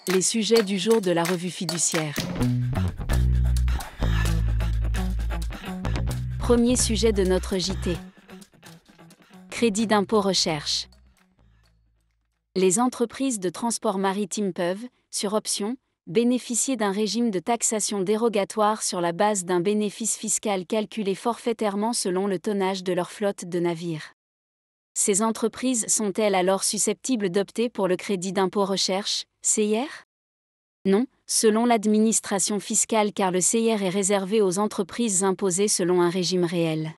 Les sujets du jour de la revue fiduciaire. Premier sujet de notre JT. Crédit d'impôt recherche. Les entreprises de transport maritime peuvent, sur option, bénéficier d'un régime de taxation dérogatoire sur la base d'un bénéfice fiscal calculé forfaitairement selon le tonnage de leur flotte de navires. Ces entreprises sont-elles alors susceptibles d'opter pour le crédit d'impôt recherche, CIR ? Non, selon l'administration fiscale, car le CIR est réservé aux entreprises imposées selon un régime réel.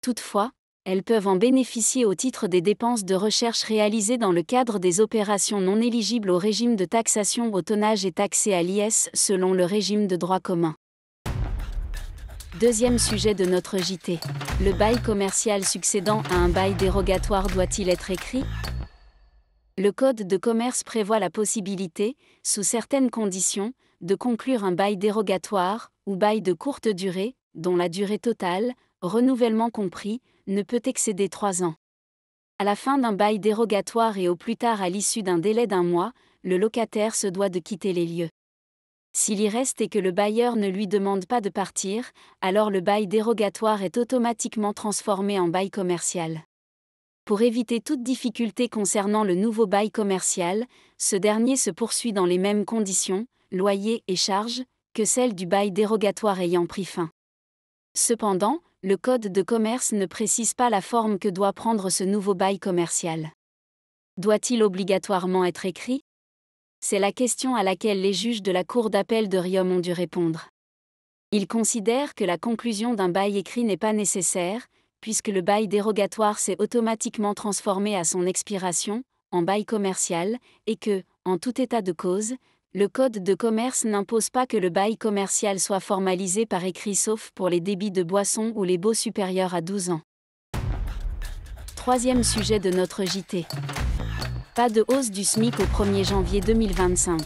Toutefois, elles peuvent en bénéficier au titre des dépenses de recherche réalisées dans le cadre des opérations non éligibles au régime de taxation au tonnage et taxées à l'IS selon le régime de droit commun. Deuxième sujet de notre JT. Le bail commercial succédant à un bail dérogatoire doit-il être écrit ? Le Code de commerce prévoit la possibilité, sous certaines conditions, de conclure un bail dérogatoire, ou bail de courte durée, dont la durée totale, renouvellement compris, ne peut excéder 3 ans. À la fin d'un bail dérogatoire et au plus tard à l'issue d'un délai d'1 mois, le locataire se doit de quitter les lieux. S'il y reste et que le bailleur ne lui demande pas de partir, alors le bail dérogatoire est automatiquement transformé en bail commercial. Pour éviter toute difficulté concernant le nouveau bail commercial, ce dernier se poursuit dans les mêmes conditions, loyers et charges, que celles du bail dérogatoire ayant pris fin. Cependant, le Code de commerce ne précise pas la forme que doit prendre ce nouveau bail commercial. Doit-il obligatoirement être écrit ? C'est la question à laquelle les juges de la Cour d'appel de Riom ont dû répondre. Ils considèrent que la conclusion d'un bail écrit n'est pas nécessaire, puisque le bail dérogatoire s'est automatiquement transformé à son expiration, en bail commercial, et que, en tout état de cause, le Code de commerce n'impose pas que le bail commercial soit formalisé par écrit sauf pour les débits de boissons ou les baux supérieurs à 12 ans. Troisième sujet de notre JT. Pas de hausse du SMIC au 1er janvier 2025.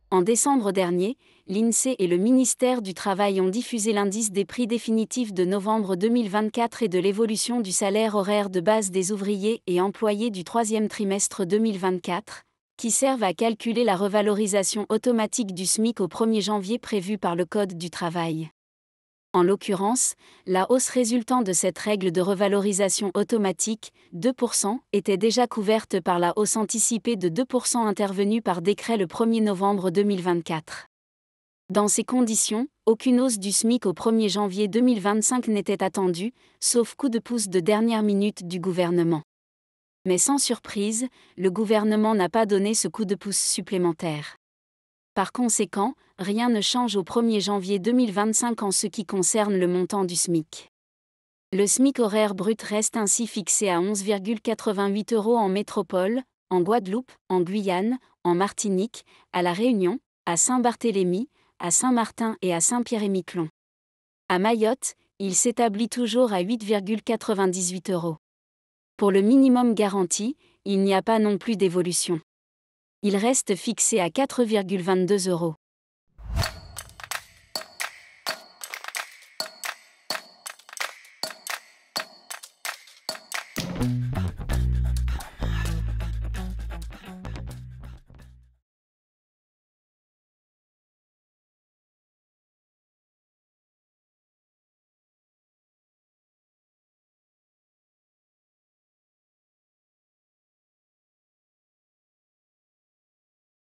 En décembre dernier, l'INSEE et le ministère du Travail ont diffusé l'indice des prix définitifs de novembre 2024 et de l'évolution du salaire horaire de base des ouvriers et employés du 3e trimestre 2024, qui servent à calculer la revalorisation automatique du SMIC au 1er janvier prévue par le Code du travail. En l'occurrence, la hausse résultant de cette règle de revalorisation automatique, 2%, était déjà couverte par la hausse anticipée de 2% intervenue par décret le 1er novembre 2024. Dans ces conditions, aucune hausse du SMIC au 1er janvier 2025 n'était attendue, sauf coup de pouce de dernière minute du gouvernement. Mais sans surprise, le gouvernement n'a pas donné ce coup de pouce supplémentaire. Par conséquent, rien ne change au 1er janvier 2025 en ce qui concerne le montant du SMIC. Le SMIC horaire brut reste ainsi fixé à 11,88 € en métropole, en Guadeloupe, en Guyane, en Martinique, à La Réunion, à Saint-Barthélemy, à Saint-Martin et à Saint-Pierre-et-Miquelon. À Mayotte, il s'établit toujours à 8,98 €. Pour le minimum garanti, il n'y a pas non plus d'évolution. Il reste fixé à 4,22 €.